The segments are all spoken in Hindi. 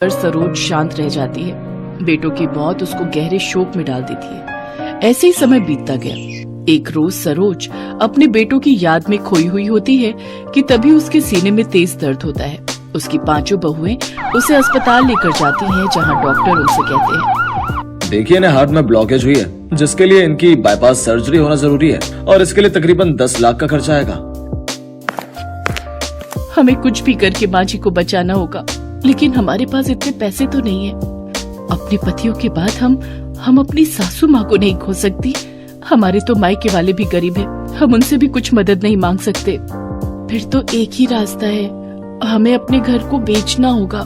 पर सरोज शांत रह जाती है। बेटों की मौत उसको गहरे शोक में डाल देती है। ऐसे ही समय बीतता गया। एक रोज सरोज अपने बेटों की याद में खोई हुई होती है कि तभी उसके सीने में तेज दर्द होता है। उसकी पांचों बहुएं उसे अस्पताल लेकर जाती हैं, जहां डॉक्टर उनसे कहते हैं, देखिए ना, हार्ट में ब्लॉकेज हुई है, जिसके लिए इनकी बाईपास सर्जरी होना जरूरी है और इसके लिए तकरीबन 10 लाख का खर्चा आएगा। हमें कुछ भी करके माँ जी को बचाना होगा, लेकिन हमारे पास इतने पैसे तो नहीं है। अपने पतियों के बाद हम अपनी सासू माँ को नहीं खो सकती। हमारे तो मायके वाले भी गरीब हैं, हम उनसे भी कुछ मदद नहीं मांग सकते। फिर तो एक ही रास्ता है, हमें अपने घर को बेचना होगा।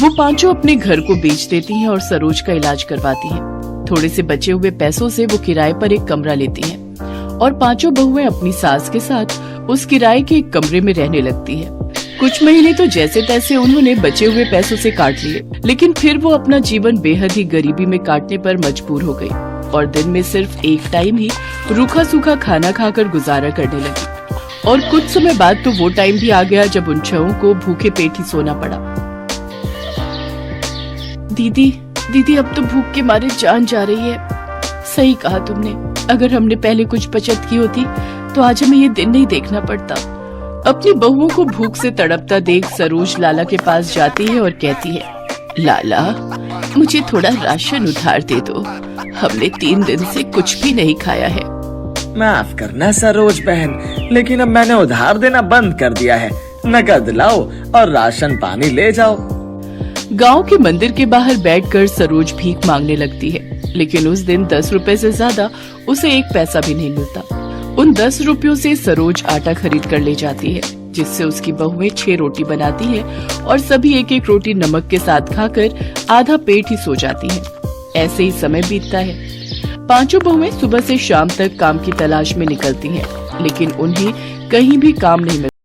वो पांचों अपने घर को बेच देती हैं और सरोज का इलाज करवाती हैं। थोड़े से बचे हुए पैसों से वो किराए पर एक कमरा लेती हैं और पांचों बहुएं अपनी सास के साथ उस किराए के एक कमरे में रहने लगती है। कुछ महीने तो जैसे तैसे उन्होंने बचे हुए पैसों से काट लिए, लेकिन फिर वो अपना जीवन बेहद ही गरीबी में काटने पर मजबूर हो गई और दिन में सिर्फ एक टाइम ही रूखा सूखा खाना खाकर गुजारा करने लगी। और कुछ समय बाद तो वो टाइम भी आ गया जब उन छहों को भूखे पेट ही सोना पड़ा। दीदी अब तो भूख के मारे जान जा रही है। सही कहा तुमने, अगर हमने पहले कुछ बचत की होती तो आज हमें ये दिन नहीं देखना पड़ता। अपनी बहुओं को भूख से तड़पता देख सरोज लाला के पास जाती है और कहती है, लाला मुझे थोड़ा राशन उधार दे दो, हमने 3 दिन से कुछ भी नहीं खाया है। माफ करना सरोज बहन, लेकिन अब मैंने उधार देना बंद कर दिया है। नकद लाओ और राशन पानी ले जाओ। गांव के मंदिर के बाहर बैठकर सरोज भीख मांगने लगती है, लेकिन उस दिन 10 रुपए से ज्यादा उसे 1 पैसा भी नहीं मिलता। उन 10 रुपयों से सरोज आटा खरीद कर ले जाती है, जिससे उसकी बहुएं 6 रोटी बनाती है और सभी एक एक रोटी नमक के साथ खाकर आधा पेट ही सो जाती हैं। ऐसे ही समय बीतता है। पांचों बहुएं सुबह से शाम तक काम की तलाश में निकलती हैं, लेकिन उन्हें कहीं भी काम नहीं मिलता।